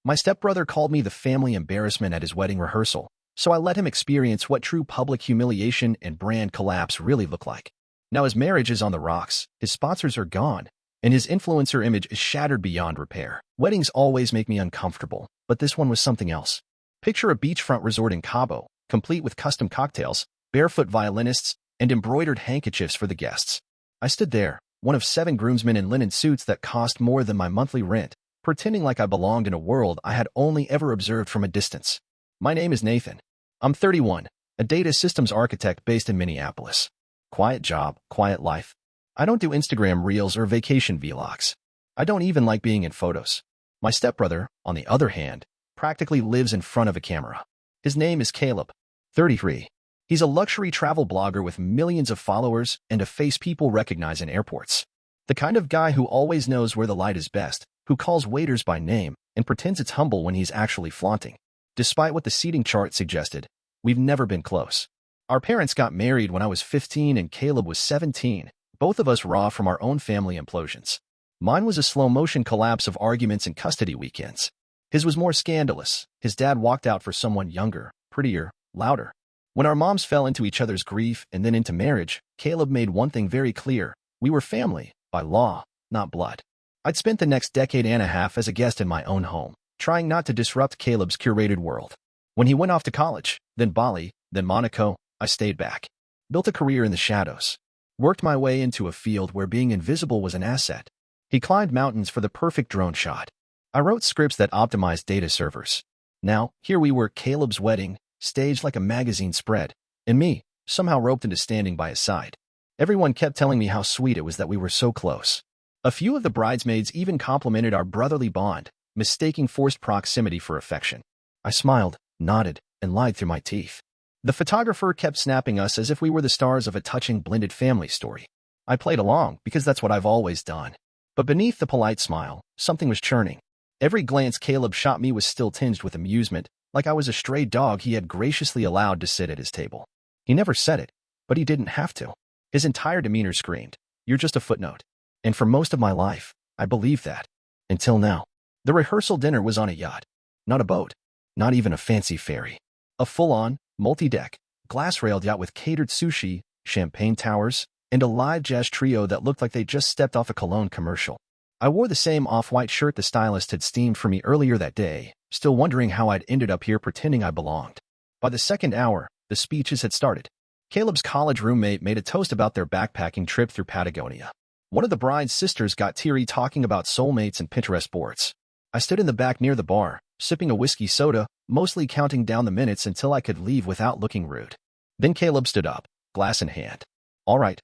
My stepbrother called me the family embarrassment at his wedding rehearsal, so I let him experience what true public humiliation and brand collapse really look like. Now his marriage is on the rocks, his sponsors are gone, and his influencer image is shattered beyond repair. Weddings always make me uncomfortable, but this one was something else. Picture a beachfront resort in Cabo, complete with custom cocktails, barefoot violinists, and embroidered handkerchiefs for the guests. I stood there, one of 7 groomsmen in linen suits that cost more than my monthly rent, pretending like I belonged in a world I had only ever observed from a distance. My name is Nathan. I'm 31, a data systems architect based in Minneapolis. Quiet job, quiet life. I don't do Instagram reels or vacation vlogs. I don't even like being in photos. My stepbrother, on the other hand, practically lives in front of a camera. His name is Caleb, 33. He's a luxury travel blogger with millions of followers and a face people recognize in airports. The kind of guy who always knows where the light is best, who calls waiters by name and pretends it's humble when he's actually flaunting. Despite what the seating chart suggested, we've never been close. Our parents got married when I was 15 and Caleb was 17, both of us raw from our own family implosions. Mine was a slow-motion collapse of arguments and custody weekends. His was more scandalous. His dad walked out for someone younger, prettier, louder. When our moms fell into each other's grief and then into marriage, Caleb made one thing very clear. We were family, by law, not blood. I'd spent the next decade and a half as a guest in my own home, trying not to disrupt Caleb's curated world. When he went off to college, then Bali, then Monaco, I stayed back. Built a career in the shadows. Worked my way into a field where being invisible was an asset. He climbed mountains for the perfect drone shot. I wrote scripts that optimized data servers. Now, here we were, Caleb's wedding, staged like a magazine spread, and me, somehow roped into standing by his side. Everyone kept telling me how sweet it was that we were so close. A few of the bridesmaids even complimented our brotherly bond, mistaking forced proximity for affection. I smiled, nodded, and lied through my teeth. The photographer kept snapping us as if we were the stars of a touching blended family story. I played along because that's what I've always done. But beneath the polite smile, something was churning. Every glance Caleb shot me was still tinged with amusement, like I was a stray dog he had graciously allowed to sit at his table. He never said it, but he didn't have to. His entire demeanor screamed, "You're just a footnote." And for most of my life, I believed that. Until now. The rehearsal dinner was on a yacht. Not a boat. Not even a fancy ferry. A full-on, multi-deck, glass-railed yacht with catered sushi, champagne towers, and a live jazz trio that looked like they just stepped off a cologne commercial. I wore the same off-white shirt the stylist had steamed for me earlier that day, still wondering how I'd ended up here pretending I belonged. By the second hour, the speeches had started. Caleb's college roommate made a toast about their backpacking trip through Patagonia. One of the bride's sisters got teary talking about soulmates and Pinterest boards. I stood in the back near the bar, sipping a whiskey soda, mostly counting down the minutes until I could leave without looking rude. Then Caleb stood up, glass in hand. All right,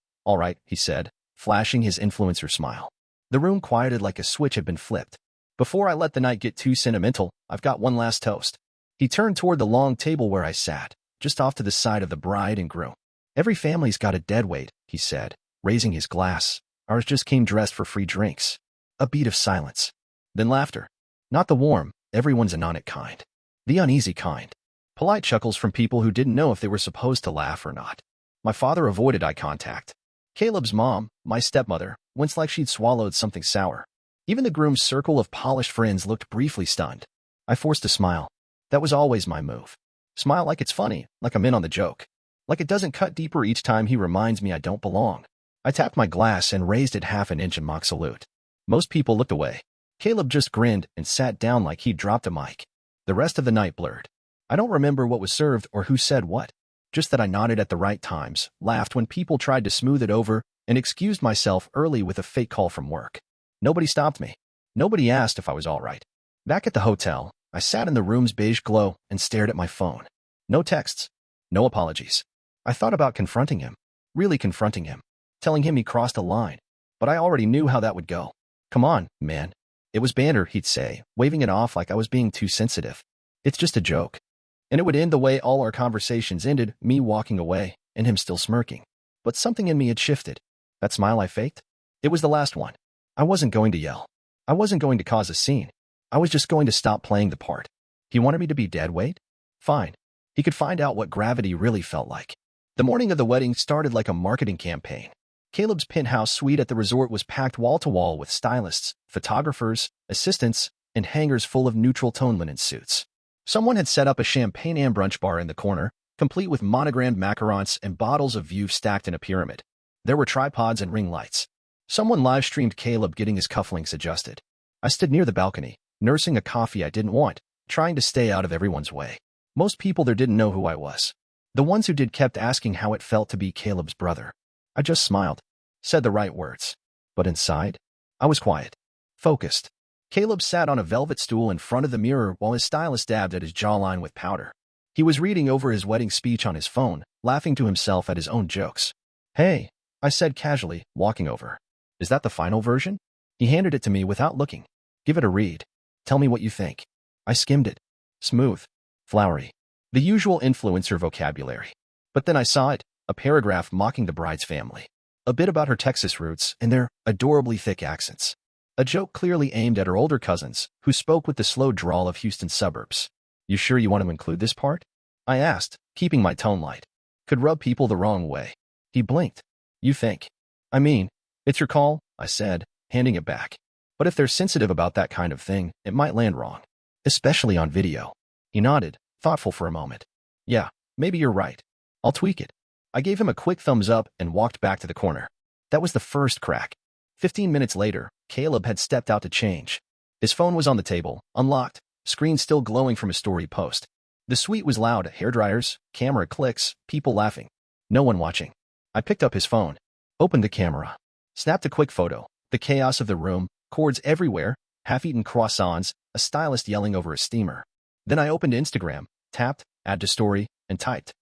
he said, flashing his influencer smile. The room quieted like a switch had been flipped. Before I let the night get too sentimental, I've got one last toast. He turned toward the long table where I sat, just off to the side of the bride and groom. Every family's got a deadweight, he said, raising his glass. Ours just came dressed for free drinks. A beat of silence. Then laughter. Not the warm, everyone's anonic kind. The uneasy kind. Polite chuckles from people who didn't know if they were supposed to laugh or not. My father avoided eye contact. Caleb's mom, my stepmother, winced like she'd swallowed something sour. Even the groom's circle of polished friends looked briefly stunned. I forced a smile. That was always my move. Smile like it's funny, like I'm in on the joke. Like it doesn't cut deeper each time he reminds me I don't belong. I tapped my glass and raised it half an inch in mock salute. Most people looked away. Caleb just grinned and sat down like he'd dropped a mic. The rest of the night blurred. I don't remember what was served or who said what. Just that I nodded at the right times, laughed when people tried to smooth it over, and excused myself early with a fake call from work. Nobody stopped me. Nobody asked if I was all right. Back at the hotel, I sat in the room's beige glow and stared at my phone. No texts. No apologies. I thought about confronting him. Really confronting him. Telling him he crossed a line. But I already knew how that would go. Come on, man. It was banter, he'd say, waving it off like I was being too sensitive. It's just a joke. And it would end the way all our conversations ended, me walking away, and him still smirking. But something in me had shifted. That smile I faked? It was the last one. I wasn't going to yell. I wasn't going to cause a scene. I was just going to stop playing the part. He wanted me to be dead weight? Fine. He could find out what gravity really felt like. The morning of the wedding started like a marketing campaign. Caleb's penthouse suite at the resort was packed wall-to-wall with stylists, photographers, assistants, and hangers full of neutral-tone linen suits. Someone had set up a champagne and brunch bar in the corner, complete with monogrammed macarons and bottles of Veuve stacked in a pyramid. There were tripods and ring lights. Someone live-streamed Caleb getting his cufflinks adjusted. I stood near the balcony, nursing a coffee I didn't want, trying to stay out of everyone's way. Most people there didn't know who I was. The ones who did kept asking how it felt to be Caleb's brother. I just smiled, said the right words. But inside, I was quiet, focused. Caleb sat on a velvet stool in front of the mirror while his stylist dabbed at his jawline with powder. He was reading over his wedding speech on his phone, laughing to himself at his own jokes. "Hey," I said casually, walking over. "Is that the final version?" He handed it to me without looking. "Give it a read. Tell me what you think." I skimmed it. Smooth. Flowery. The usual influencer vocabulary. But then I saw it, a paragraph mocking the bride's family. A bit about her Texas roots and their adorably thick accents. A joke clearly aimed at her older cousins, who spoke with the slow drawl of Houston suburbs. "You sure you want to include this part?" I asked, keeping my tone light. Could rub people the wrong way. He blinked. "You think?" "I mean, it's your call," I said, handing it back. "But if they're sensitive about that kind of thing, it might land wrong. Especially on video." He nodded, thoughtful for a moment. "Yeah, maybe you're right. I'll tweak it." I gave him a quick thumbs up and walked back to the corner. That was the first crack. 15 minutes later, Caleb had stepped out to change. His phone was on the table, unlocked, screen still glowing from a story post. The suite was loud, hairdryers, camera clicks, people laughing. No one watching. I picked up his phone, opened the camera, snapped a quick photo. The chaos of the room, cords everywhere, half-eaten croissants, a stylist yelling over a steamer. Then I opened Instagram, tapped, add to story, and typed.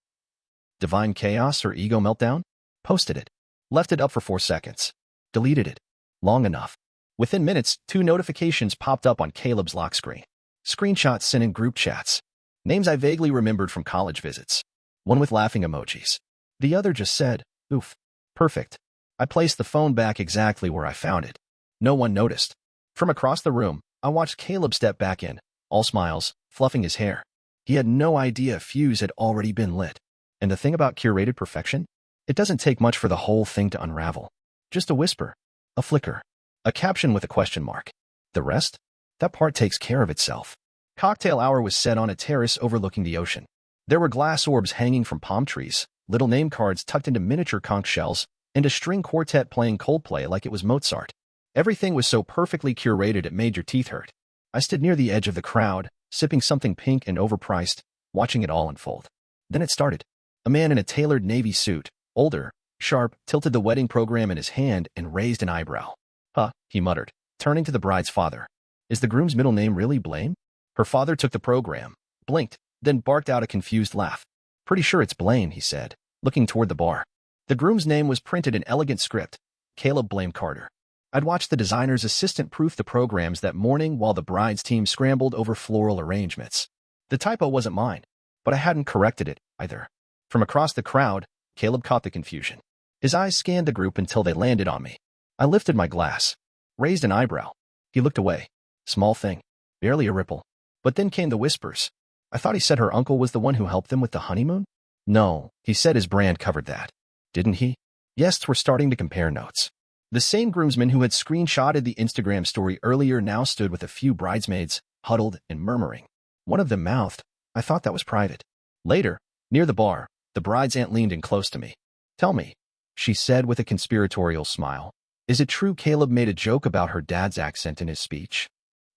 Divine chaos or ego meltdown? Posted it. Left it up for 4 seconds. Deleted it. Long enough. Within minutes, 2 notifications popped up on Caleb's lock screen. Screenshots sent in group chats. Names I vaguely remembered from college visits. One with laughing emojis. The other just said, "Oof." Perfect. I placed the phone back exactly where I found it. No one noticed. From across the room, I watched Caleb step back in, all smiles, fluffing his hair. He had no idea a fuse had already been lit. And the thing about curated perfection? It doesn't take much for the whole thing to unravel. Just a whisper, a flicker, a caption with a question mark. The rest? That part takes care of itself. Cocktail hour was set on a terrace overlooking the ocean. There were glass orbs hanging from palm trees, little name cards tucked into miniature conch shells, and a string quartet playing Coldplay like it was Mozart. Everything was so perfectly curated it made your teeth hurt. I stood near the edge of the crowd, sipping something pink and overpriced, watching it all unfold. Then it started. A man in a tailored navy suit, older, sharp, tilted the wedding program in his hand and raised an eyebrow. "Huh," he muttered, turning to the bride's father. "Is the groom's middle name really Blaine?" Her father took the program, blinked, then barked out a confused laugh. "Pretty sure it's Blaine," he said, looking toward the bar. The groom's name was printed in elegant script, Caleb Blame Carter. I'd watched the designer's assistant proof the programs that morning while the bride's team scrambled over floral arrangements. The typo wasn't mine, but I hadn't corrected it, either. From across the crowd, Caleb caught the confusion. His eyes scanned the group until they landed on me. I lifted my glass, raised an eyebrow. He looked away. Small thing. Barely a ripple. But then came the whispers. "I thought he said her uncle was the one who helped them with the honeymoon?" "No, he said his brand covered that." "Didn't he?" Guests were starting to compare notes. The same groomsman who had screenshotted the Instagram story earlier now stood with a few bridesmaids, huddled and murmuring. One of them mouthed, "I thought that was private." Later, near the bar, the bride's aunt leaned in close to me. "Tell me," she said with a conspiratorial smile, "is it true Caleb made a joke about her dad's accent in his speech?"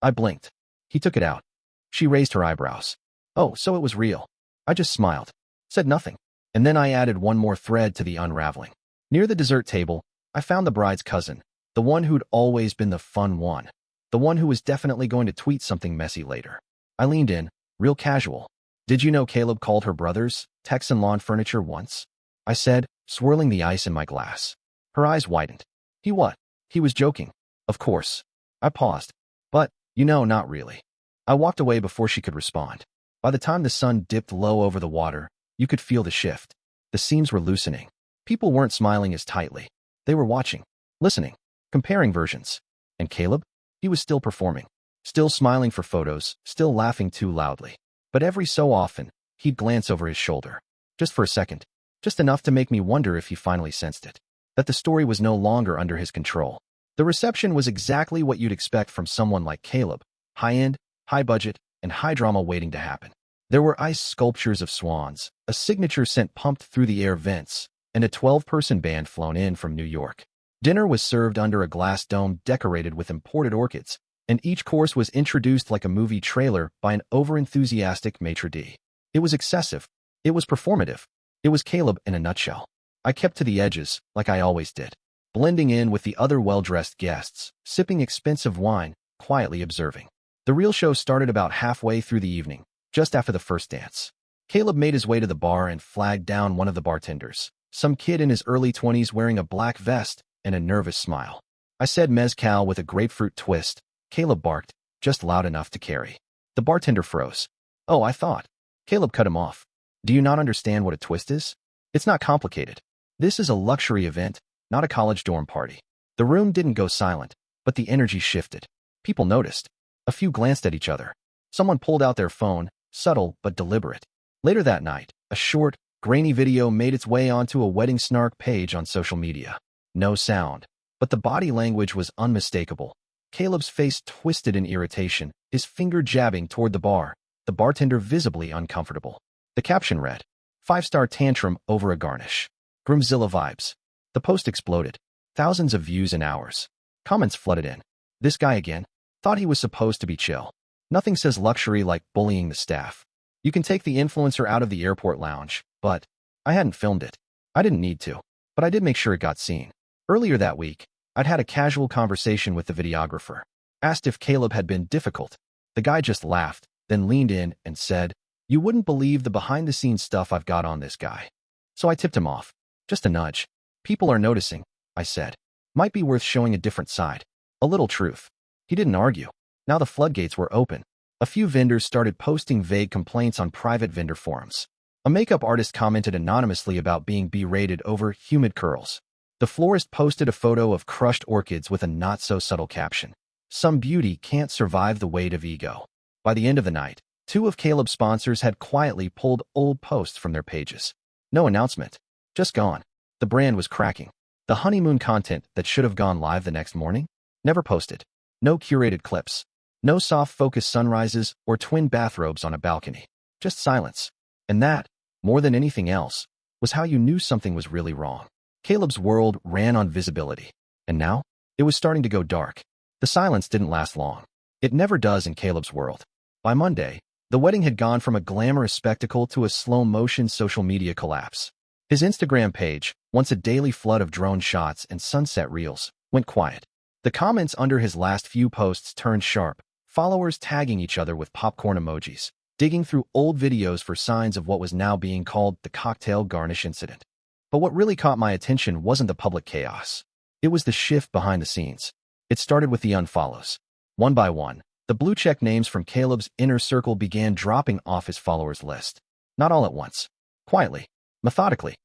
I blinked. He took it out. She raised her eyebrows. "Oh, so it was real." I just smiled, said nothing. And then I added one more thread to the unraveling. Near the dessert table, I found the bride's cousin, the one who'd always been the fun one, the one who was definitely going to tweet something messy later. I leaned in, real casual. "Did you know Caleb called her brothers Texan lawn furniture once?" I said, swirling the ice in my glass. Her eyes widened. "He what?" "He was joking. Of course." I paused. "But, not really." I walked away before she could respond. By the time the sun dipped low over the water, you could feel the shift. The seams were loosening. People weren't smiling as tightly. They were watching, listening, comparing versions. And Caleb? He was still performing, still smiling for photos, still laughing too loudly. But every so often, he'd glance over his shoulder. Just for a second. Just enough to make me wonder if he finally sensed it. That the story was no longer under his control. The reception was exactly what you'd expect from someone like Caleb. High-end, high-budget, and high-drama waiting to happen. There were ice sculptures of swans, a signature scent pumped through the air vents, and a 12-person band flown in from New York. Dinner was served under a glass dome decorated with imported orchids, and each course was introduced like a movie trailer by an overenthusiastic maitre d'. It was excessive. It was performative. It was Caleb in a nutshell. I kept to the edges, like I always did, blending in with the other well-dressed guests, sipping expensive wine, quietly observing. The real show started about halfway through the evening, just after the first dance. Caleb made his way to the bar and flagged down one of the bartenders, some kid in his early 20s wearing a black vest and a nervous smile. I said mezcal with a grapefruit twist. Caleb barked, just loud enough to carry. The bartender froze. Oh, I thought. Caleb cut him off. Do you not understand what a twist is? It's not complicated. This is a luxury event, not a college dorm party. The room didn't go silent, but the energy shifted. People noticed. A few glanced at each other. Someone pulled out their phone, subtle but deliberate. Later that night, a short, grainy video made its way onto a wedding snark page on social media. No sound, but the body language was unmistakable. Caleb's face twisted in irritation, his finger jabbing toward the bar, the bartender visibly uncomfortable. The caption read, "5-star tantrum over a garnish. Groomzilla vibes." The post exploded. Thousands of views in hours. Comments flooded in. This guy again? Thought he was supposed to be chill. Nothing says luxury like bullying the staff. You can take the influencer out of the airport lounge, but I hadn't filmed it. I didn't need to, but I did make sure it got seen. Earlier that week, I'd had a casual conversation with the videographer. Asked if Caleb had been difficult. The guy just laughed, then leaned in and said, "You wouldn't believe the behind-the-scenes stuff I've got on this guy." So I tipped him off. Just a nudge. "People are noticing," I said. "Might be worth showing a different side. A little truth." He didn't argue. Now the floodgates were open. A few vendors started posting vague complaints on private vendor forums. A makeup artist commented anonymously about being berated over humid curls. The florist posted a photo of crushed orchids with a not-so-subtle caption. Some beauty can't survive the weight of ego. By the end of the night, 2 of Caleb's sponsors had quietly pulled old posts from their pages. No announcement. Just gone. The brand was cracking. The honeymoon content that should have gone live the next morning? Never posted. No curated clips. No soft-focus sunrises or twin bathrobes on a balcony. Just silence. And that, more than anything else, was how you knew something was really wrong. Caleb's world ran on visibility. And now, it was starting to go dark. The silence didn't last long. It never does in Caleb's world. By Monday, the wedding had gone from a glamorous spectacle to a slow-motion social media collapse. His Instagram page, once a daily flood of drone shots and sunset reels, went quiet. The comments under his last few posts turned sharp, followers tagging each other with popcorn emojis, digging through old videos for signs of what was now being called the cocktail garnish incident. But what really caught my attention wasn't the public chaos. It was the shift behind the scenes. It started with the unfollows. One by one, the blue-check names from Caleb's inner circle began dropping off his followers list. Not all at once. Quietly. Methodically.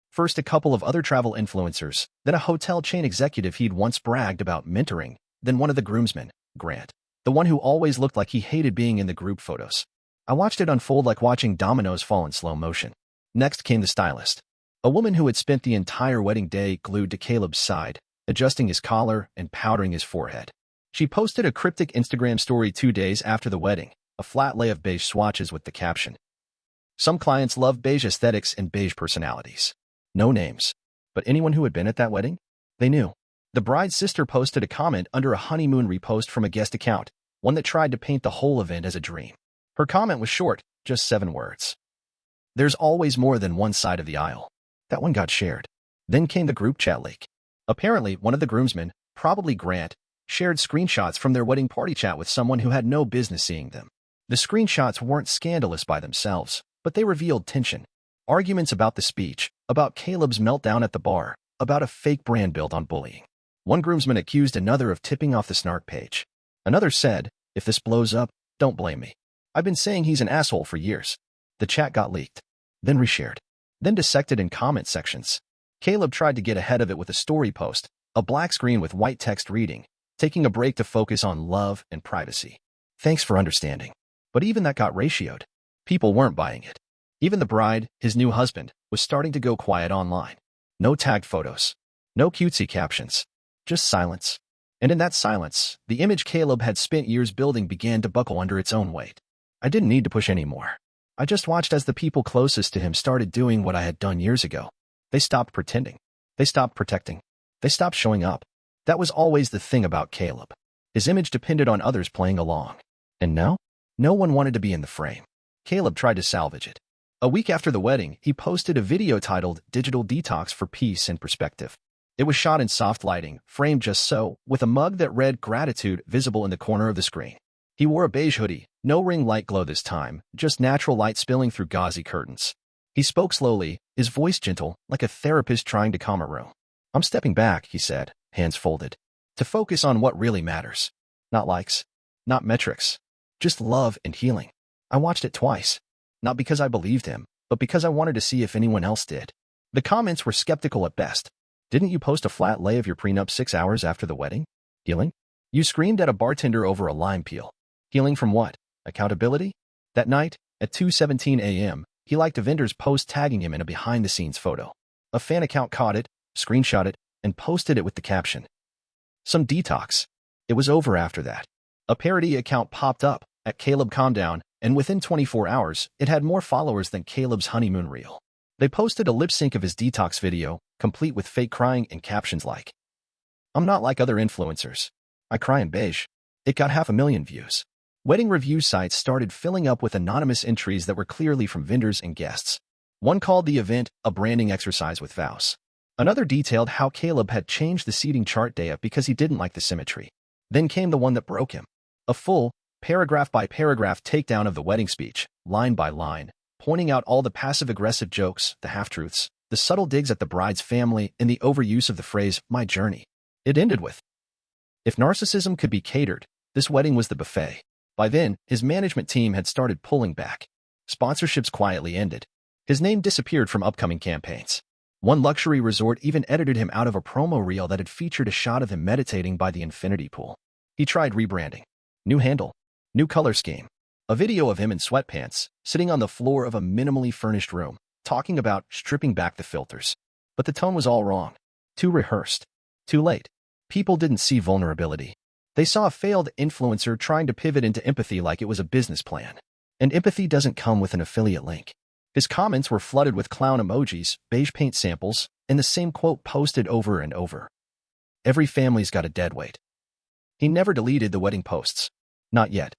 First a couple of other travel influencers, then a hotel chain executive he'd once bragged about mentoring, then one of the groomsmen, Grant, the one who always looked like he hated being in the group photos. I watched it unfold like watching dominoes fall in slow motion. Next came the stylist, a woman who had spent the entire wedding day glued to Caleb's side, adjusting his collar and powdering his forehead. She posted a cryptic Instagram story 2 days after the wedding, a flat lay of beige swatches with the caption, "Some clients love beige aesthetics and beige personalities." No names. But anyone who had been at that wedding? They knew. The bride's sister posted a comment under a honeymoon repost from a guest account, one that tried to paint the whole event as a dream. Her comment was short, just 7 words. "There's always more than one side of the aisle." That one got shared. Then came the group chat leak. Apparently, one of the groomsmen, probably Grant, shared screenshots from their wedding party chat with someone who had no business seeing them. The screenshots weren't scandalous by themselves, but they revealed tension. Arguments about the speech, about Caleb's meltdown at the bar, about a fake brand built on bullying. One groomsman accused another of tipping off the snark page. Another said, "If this blows up, don't blame me. I've been saying he's an asshole for years." The chat got leaked, then reshared, then dissected in comment sections. Caleb tried to get ahead of it with a story post, a black screen with white text reading, taking a break to focus on love and privacy. "Thanks for understanding." But even that got ratioed. People weren't buying it. Even the bride, his new husband, was starting to go quiet online. No tagged photos. No cutesy captions. Just silence. And in that silence, the image Caleb had spent years building began to buckle under its own weight. I didn't need to push anymore. I just watched as the people closest to him started doing what I had done years ago. They stopped pretending. They stopped protecting. They stopped showing up. That was always the thing about Caleb. His image depended on others playing along. And now? No one wanted to be in the frame. Caleb tried to salvage it. A week after the wedding, he posted a video titled Digital Detox for Peace and Perspective. It was shot in soft lighting, framed just so, with a mug that read gratitude visible in the corner of the screen. He wore a beige hoodie, no ring light glow this time, just natural light spilling through gauzy curtains. He spoke slowly, his voice gentle, like a therapist trying to calm a room. "I'm stepping back," he said, hands folded, "to focus on what really matters. Not likes, not metrics, just love and healing." I watched it twice, not because I believed him, but because I wanted to see if anyone else did. The comments were skeptical at best. "Didn't you post a flat lay of your prenup 6 hours after the wedding? Healing? You screamed at a bartender over a lime peel. Healing from what? Accountability?" That night, at 2:17 a.m., he liked a vendor's post tagging him in a behind-the-scenes photo. A fan account caught it, screenshot it, and posted it with the caption, "Some detox." It was over after that. A parody account popped up, at Caleb Calm Down, and within 24 hours, it had more followers than Caleb's honeymoon reel. They posted a lip sync of his detox video, complete with fake crying and captions like, "I'm not like other influencers. I cry in beige." It got 500,000 views. Wedding review sites started filling up with anonymous entries that were clearly from vendors and guests. One called the event a branding exercise with vows. Another detailed how Caleb had changed the seating chart data because he didn't like the symmetry. Then came the one that broke him. A full, paragraph-by-paragraph takedown of the wedding speech, line by line, pointing out all the passive-aggressive jokes, the half-truths, the subtle digs at the bride's family, and the overuse of the phrase, "my journey." It ended with, "If narcissism could be catered, this wedding was the buffet." By then, his management team had started pulling back. Sponsorships quietly ended. His name disappeared from upcoming campaigns. One luxury resort even edited him out of a promo reel that had featured a shot of him meditating by the infinity pool. He tried rebranding. New handle. New color scheme. A video of him in sweatpants, sitting on the floor of a minimally furnished room, talking about stripping back the filters. But the tone was all wrong. Too rehearsed. Too late. People didn't see vulnerability. They saw a failed influencer trying to pivot into empathy like it was a business plan. And empathy doesn't come with an affiliate link. His comments were flooded with clown emojis, beige paint samples, and the same quote posted over and over. "Every family's got a deadweight." He never deleted the wedding posts. Not yet.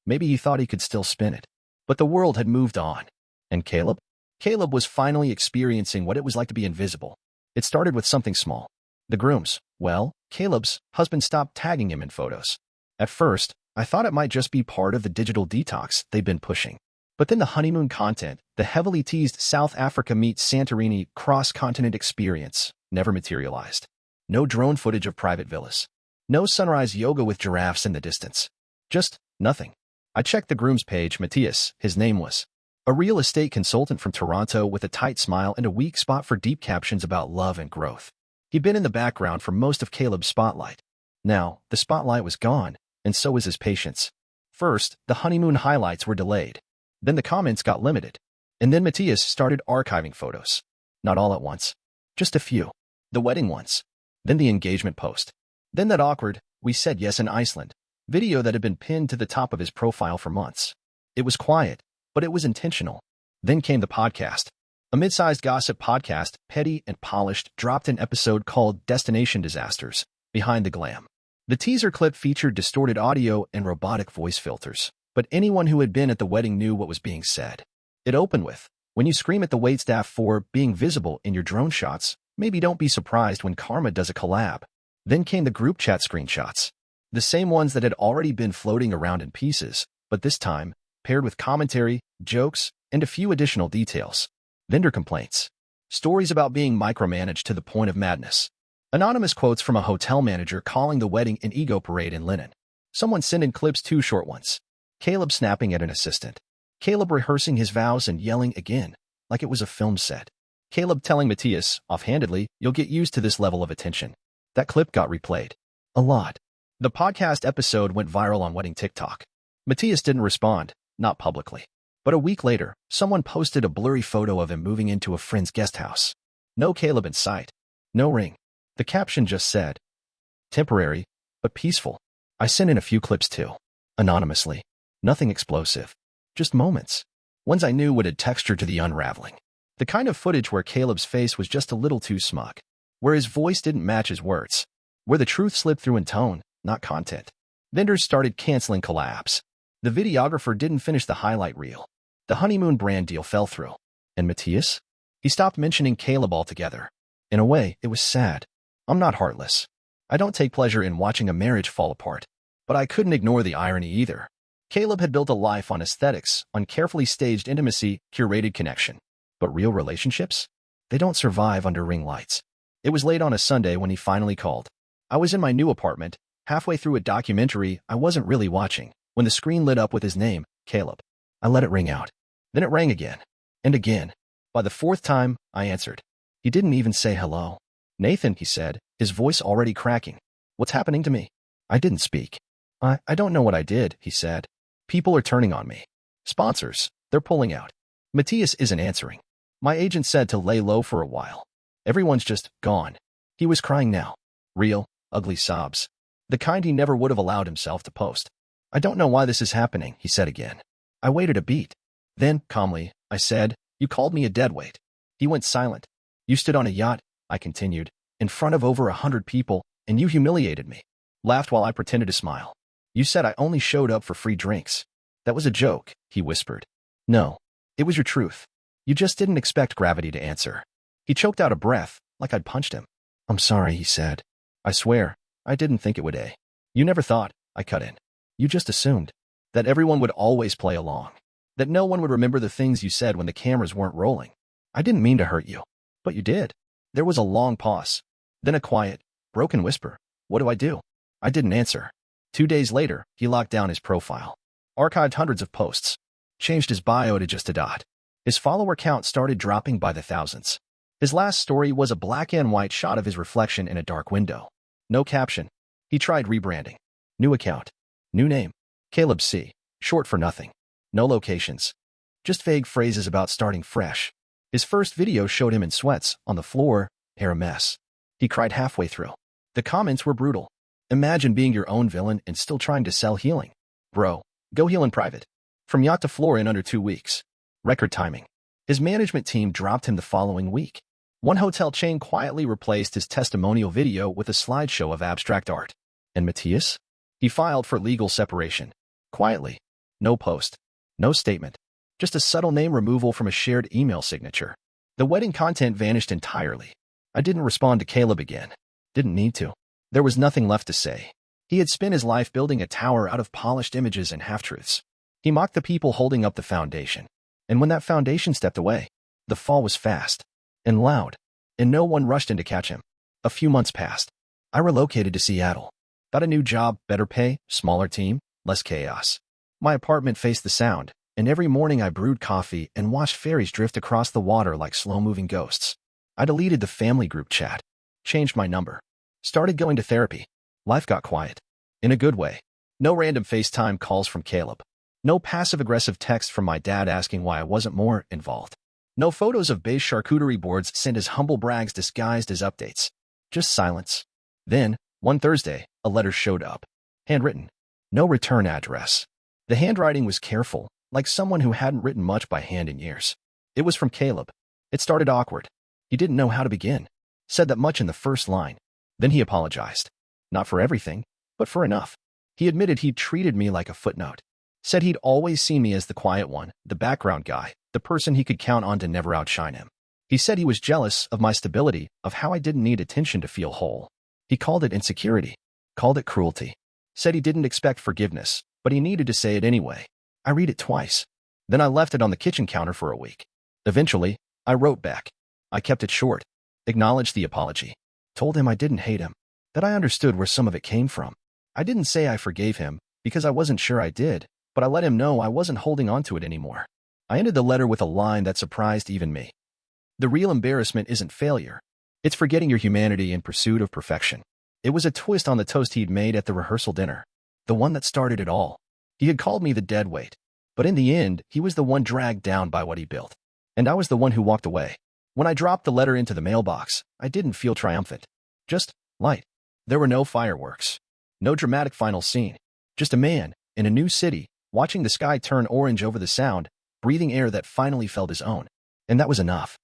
Maybe he thought he could still spin it. But the world had moved on. And Caleb? Caleb was finally experiencing what it was like to be invisible. It started with something small. The groom's, well, Caleb's husband stopped tagging him in photos. At first, I thought it might just be part of the digital detox they'd been pushing. But then the honeymoon content, the heavily teased South Africa meets Santorini cross-continent experience, never materialized. No drone footage of private villas. No sunrise yoga with giraffes in the distance. Just nothing. I checked the groom's page. Matthias, his name was. A real estate consultant from Toronto with a tight smile and a weak spot for deep captions about love and growth. He'd been in the background for most of Caleb's spotlight. Now, the spotlight was gone, and so was his patience. First, the honeymoon highlights were delayed. Then the comments got limited. And then Matthias started archiving photos. Not all at once. Just a few. The wedding ones. Then the engagement post. Then that awkward, "we said yes in Iceland," video that had been pinned to the top of his profile for months. It was quiet, but it was intentional. Then came the podcast. A mid-sized gossip podcast, petty and polished, dropped an episode called Destination Disasters, Behind the Glam. The teaser clip featured distorted audio and robotic voice filters, but anyone who had been at the wedding knew what was being said. It opened with, "When you scream at the waitstaff for being visible in your drone shots, maybe don't be surprised when Karma does a collab." Then came the group chat screenshots. The same ones that had already been floating around in pieces, but this time, paired with commentary, jokes, and a few additional details. Vendor complaints. Stories about being micromanaged to the point of madness. Anonymous quotes from a hotel manager calling the wedding an ego parade in linen. Someone sent in clips, 2 short ones. Caleb snapping at an assistant. Caleb rehearsing his vows and yelling again, like it was a film set. Caleb telling Matthias, offhandedly, "You'll get used to this level of attention." That clip got replayed. A lot. The podcast episode went viral on wedding TikTok. Matthias didn't respond, not publicly. But a week later, someone posted a blurry photo of him moving into a friend's guest house. No Caleb in sight. No ring. The caption just said, "Temporary, but peaceful. I sent in a few clips too, anonymously. Nothing explosive. Just moments. Ones I knew would add texture to the unraveling. The kind of footage where Caleb's face was just a little too smug. Where his voice didn't match his words. Where the truth slipped through in tone, not content. Vendors started canceling collabs. The videographer didn't finish the highlight reel. The honeymoon brand deal fell through. And Matthias? He stopped mentioning Caleb altogether. In a way, it was sad. I'm not heartless. I don't take pleasure in watching a marriage fall apart. But I couldn't ignore the irony either. Caleb had built a life on aesthetics, on carefully staged intimacy, curated connection. But real relationships? They don't survive under ring lights. It was late on a Sunday when he finally called. I was in my new apartment, halfway through a documentary I wasn't really watching, when the screen lit up with his name, Caleb. I let it ring out. Then it rang again. And again. By the fourth time, I answered. He didn't even say hello. Nathan, he said, his voice already cracking. What's happening to me? I didn't speak. I don't know what I did, he said. People are turning on me. Sponsors, they're pulling out. Matthias isn't answering. My agent said to lay low for a while. Everyone's just gone. He was crying now. Real, ugly sobs. The kind he never would have allowed himself to post. I don't know why this is happening, he said again. I waited a beat. Then, calmly, I said, you called me a deadweight. He went silent. You stood on a yacht, I continued, in front of over 100 people, and you humiliated me. Laughed while I pretended to smile. You said I only showed up for free drinks. That was a joke, he whispered. No, it was your truth. You just didn't expect gravity to answer. He choked out a breath, like I'd punched him. I'm sorry, he said. I swear, I didn't think it would. You never thought, I cut in. You just assumed that everyone would always play along. That no one would remember the things you said when the cameras weren't rolling. I didn't mean to hurt you, but you did. There was a long pause. Then a quiet, broken whisper. What do I do? I didn't answer. 2 days later, he locked down his profile. Archived hundreds of posts. Changed his bio to just a dot. His follower count started dropping by the thousands. His last story was a black and white shot of his reflection in a dark window. No caption. He tried rebranding. New account. New name. Caleb C. Short for nothing. No locations. Just vague phrases about starting fresh. His first video showed him in sweats, on the floor, hair a mess. He cried halfway through. The comments were brutal. Imagine being your own villain and still trying to sell healing. Bro, go heal in private. From yacht to floor in under 2 weeks. Record timing. His management team dropped him the following week. One hotel chain quietly replaced his testimonial video with a slideshow of abstract art. And Matthias? He filed for legal separation. Quietly. No post. No statement. Just a subtle name removal from a shared email signature. The wedding content vanished entirely. I didn't respond to Caleb again. Didn't need to. There was nothing left to say. He had spent his life building a tower out of polished images and half-truths. He mocked the people holding up the foundation. And when that foundation stepped away, the fall was fast and loud, and no one rushed in to catch him. A few months passed. I relocated to Seattle. Got a new job, better pay, smaller team, less chaos. My apartment faced the sound, and every morning I brewed coffee and watched ferries drift across the water like slow-moving ghosts. I deleted the family group chat, changed my number, started going to therapy. Life got quiet. In a good way. No random FaceTime calls from Caleb. No passive-aggressive text from my dad asking why I wasn't more involved. No photos of beige charcuterie boards sent as humble brags disguised as updates. Just silence. Then, one Thursday, a letter showed up. Handwritten. No return address. The handwriting was careful, like someone who hadn't written much by hand in years. It was from Caleb. It started awkward. He didn't know how to begin. Said that much in the first line. Then he apologized. Not for everything, but for enough. He admitted he'd treated me like a footnote. Said he'd always seen me as the quiet one, the background guy, the person he could count on to never outshine him. He said he was jealous of my stability, of how I didn't need attention to feel whole. He called it insecurity. Called it cruelty. Said he didn't expect forgiveness, but he needed to say it anyway. I read it twice. Then I left it on the kitchen counter for a week. Eventually, I wrote back. I kept it short. Acknowledged the apology. Told him I didn't hate him. That I understood where some of it came from. I didn't say I forgave him, because I wasn't sure I did, but I let him know I wasn't holding on to it anymore. I ended the letter with a line that surprised even me. The real embarrassment isn't failure. It's forgetting your humanity in pursuit of perfection. It was a twist on the toast he'd made at the rehearsal dinner. The one that started it all. He had called me the deadweight. But in the end, he was the one dragged down by what he built. And I was the one who walked away. When I dropped the letter into the mailbox, I didn't feel triumphant. Just light. There were no fireworks. No dramatic final scene. Just a man, in a new city, watching the sky turn orange over the sound, breathing air that finally felt his own. And that was enough.